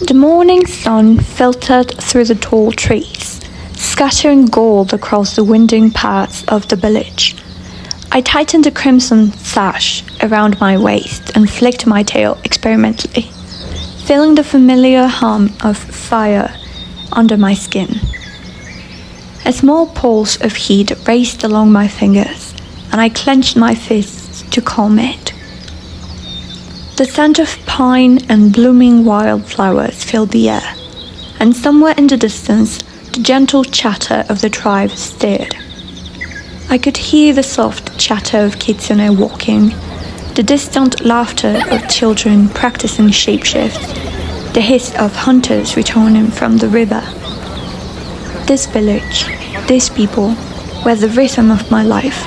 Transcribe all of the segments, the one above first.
The morning sun filtered through the tall trees, scattering gold across the winding paths of the village. I tightened the crimson sash around my waist and flicked my tail experimentally, feeling the familiar hum of fire under my skin. A small pulse of heat raced along my fingers, and I clenched my fists to calm it. The scent of pine and blooming wildflowers filled the air, and somewhere in the distance, the gentle chatter of the tribe stirred. I could hear the soft chatter of kitsune walking, the distant laughter of children practicing shapeshifts, the hiss of hunters returning from the river. This village, these people, were the rhythm of my life,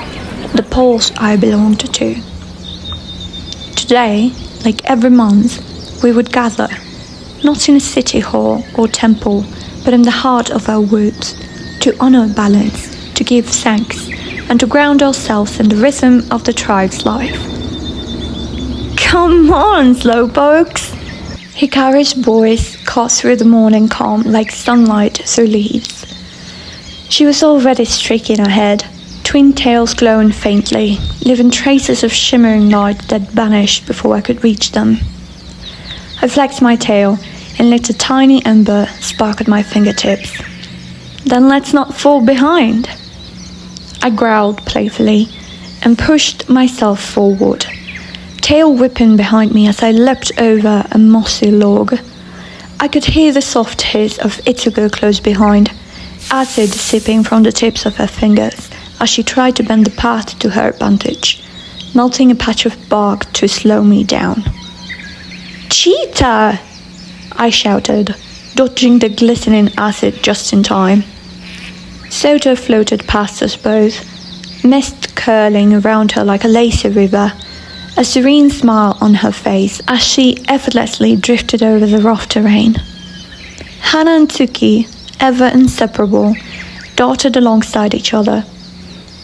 the pulse I belonged to. Today, like every month, we would gather, not in a city hall or temple, but in the heart of our woods, to honor balance, to give thanks, and to ground ourselves in the rhythm of the tribe's life. Come on, slowpokes! Hikari's voice cut through the morning calm like sunlight through leaves. She was already streaking ahead, twin tails glowing faintly, leaving traces of shimmering light that vanished before I could reach them. I flexed my tail and let a tiny ember spark at my fingertips. Then let's not fall behind. I growled playfully and pushed myself forward, tail whipping behind me as I leapt over a mossy log. I could hear the soft hiss of Itsuko close behind, acid sipping from the tips of her fingers as she tried to bend the path to her advantage, melting a patch of bark to slow me down. Cheetah! I shouted, dodging the glistening acid just in time. Soto floated past us both, mist curling around her like a lazy river, a serene smile on her face as she effortlessly drifted over the rough terrain. Hana and Tsuki, ever inseparable, darted alongside each other,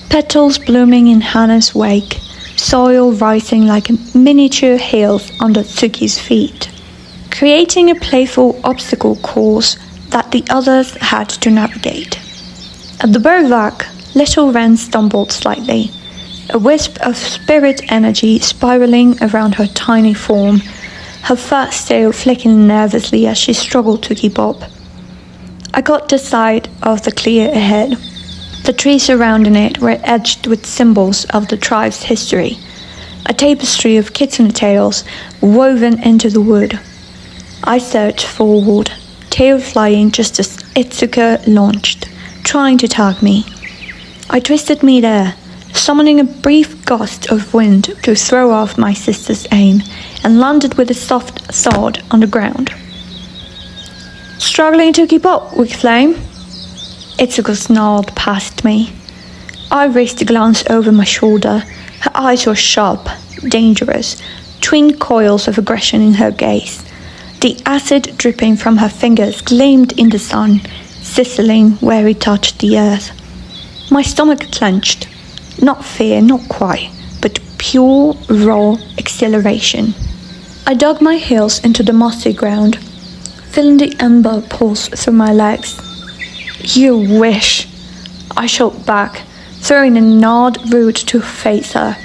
petals blooming in Hana's wake, soil rising like miniature hills under Tsuki's feet, creating a playful obstacle course that the others had to navigate. At the bivouac, little Ren stumbled slightly, a wisp of spirit energy spiraling around her tiny form, her fast tail flicking nervously as she struggled to keep up. I got the side of the clear ahead. The trees surrounding it were edged with symbols of the tribe's history, a tapestry of Kitsune Tails woven into the wood. I surged forward, tail flying just as Itsuka launched, trying to tag me. I twisted midair, summoning a brief gust of wind to throw off my sister's aim, and landed with a soft thud on the ground. Struggling to keep up, Weak Flame? Itsuka snarled past me. I raised a glance over my shoulder. Her eyes were sharp, dangerous, twin coils of aggression in her gaze. The acid dripping from her fingers gleamed in the sun, sizzling where it touched the earth. My stomach clenched. Not fear, not quite, but pure, raw exhilaration. I dug my heels into the mossy ground, feeling the ember pulse through my legs. You wish, I shot back, throwing a gnawed root to face her.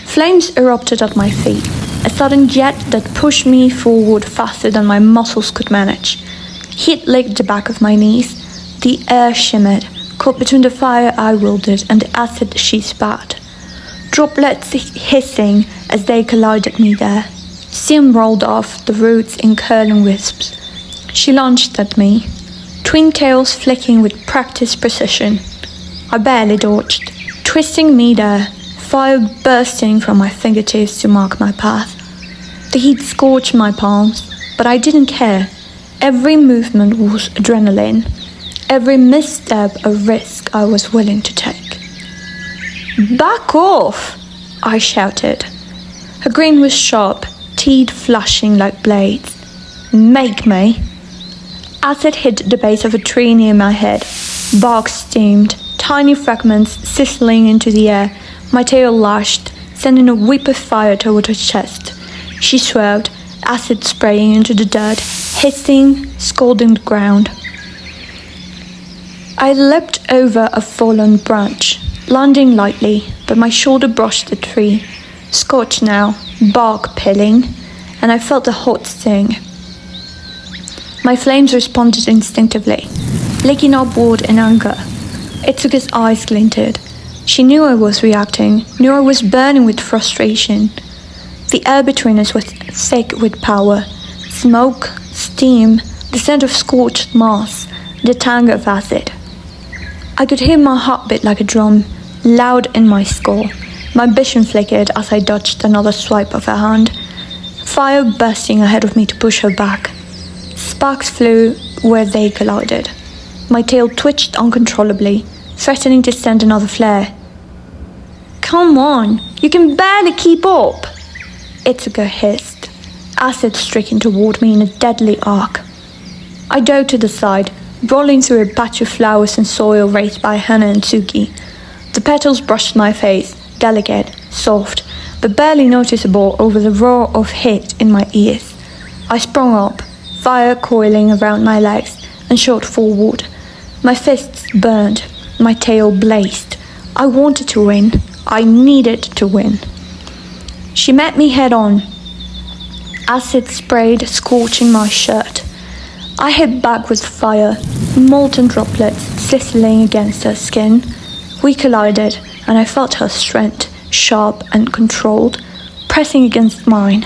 Flames erupted at my feet, a sudden jet that pushed me forward faster than my muscles could manage. Heat licked the back of my knees. The air shimmered, caught between the fire I wielded and the acid she spat. Droplets hissing as they collided midair. Steam rolled off the roots in curling wisps. She launched at me, twin tails flicking with practiced precision. I barely dodged, twisting midair, fire bursting from my fingertips to mark my path. The heat scorched my palms, but I didn't care. Every movement was adrenaline, every misstep a risk I was willing to take. Back off! I shouted. Her grin was sharp, teeth flashing like blades. Make me! Acid hit the base of a tree near my head. Bark steamed, tiny fragments sizzling into the air. My tail lashed, sending a whip of fire toward her chest. She swerved, acid spraying into the dirt, hissing, scalding the ground. I leapt over a fallen branch, landing lightly, but my shoulder brushed the tree, scorched now, bark pilling, and I felt a hot sting. My flames responded instinctively, licking upward in anger. Itsuka's eyes glinted. She knew I was reacting, knew I was burning with frustration. The air between us was thick with power. Smoke, steam, the scent of scorched moss, the tang of acid. I could hear my heartbeat like a drum, loud in my skull. My vision flickered as I dodged another swipe of her hand, fire bursting ahead of me to push her back. Sparks flew where they collided. My tail twitched uncontrollably, threatening to send another flare. "Come on, you can barely keep up," Itsuka hissed, acid streaking toward me in a deadly arc. I dove to the side, rolling through a patch of flowers and soil raised by Hana and Tsuki. The petals brushed my face, delicate, soft, but barely noticeable over the roar of heat in my ears. I sprung up, fire coiling around my legs, and shot forward. My fists burned, my tail blazed. I wanted to win. I needed to win. She met me head on. Acid sprayed, scorching my shirt. I hit back with fire, molten droplets sizzling against her skin. We collided, and I felt her strength, sharp and controlled, pressing against mine.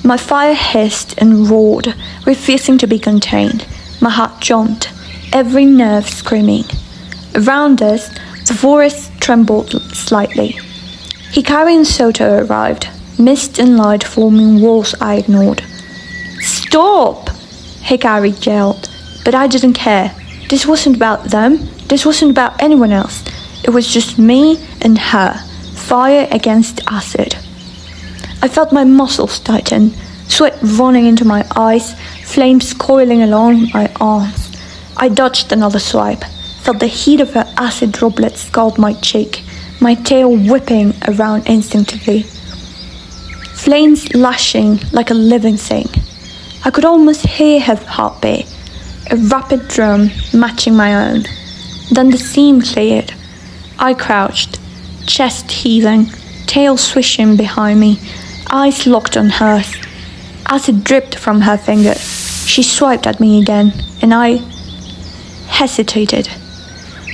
My fire hissed and roared, refusing to be contained. My heart jumped, every nerve screaming. Around us, the forest trembled slightly. Hikari and Soto arrived, mist and light forming walls I ignored. "Stop!" Hikari yelled, but I didn't care. This wasn't about them. This wasn't about anyone else. It was just me and her, fire against acid. I felt my muscles tighten, sweat running into my eyes, flames coiling along my arms. I dodged another swipe, felt the heat of her acid droplets scald my cheek, my tail whipping around instinctively. Flames lashing like a living thing. I could almost hear her heartbeat, a rapid drum matching my own. Then the seam cleared. I crouched, chest heaving, tail swishing behind me, eyes locked on hers. Acid dripped from her fingers. She swiped at me again, and I hesitated.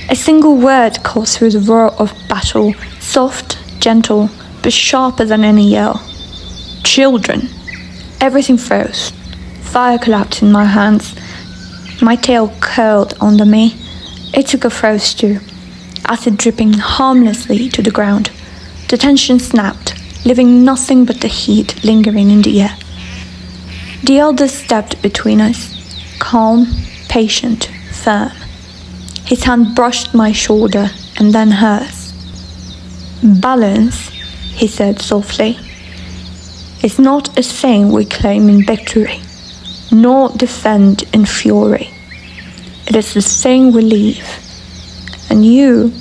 A single word caught through the roar of battle, soft, gentle, but sharper than any yell. "Children." Everything froze. Fire collapsed in my hands. My tail curled under me. Itsuka froze too, acid dripping harmlessly to the ground. The tension snapped, leaving nothing but the heat lingering in the air. The elder stepped between us, calm, patient, firm. His hand brushed my shoulder and then hers. "Balance," he said softly, "is not a thing we claim in victory, nor defend in fury. It is the thing we leave. And you,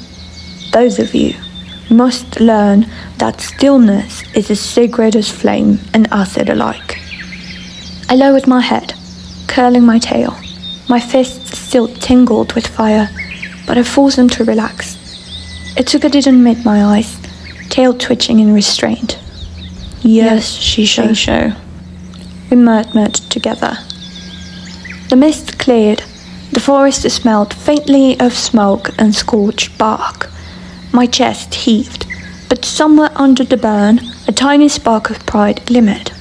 both of you, must learn that stillness is as sacred as flame and acid alike." I lowered my head, curling my tail. My fists still tingled with fire, but I forced them to relax. Itsuka didn't meet my eyes, tail twitching in restraint. "Yes, Shisho." We murmured together. The mist cleared. The forest smelled faintly of smoke and scorched bark. My chest heaved, but somewhere under the burn, a tiny spark of pride glimmered.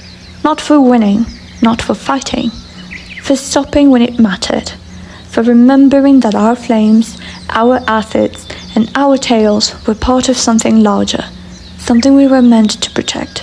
Not for winning, not for fighting, for stopping when it mattered, for remembering that our flames, our acids, and our tails were part of something larger, something we were meant to protect.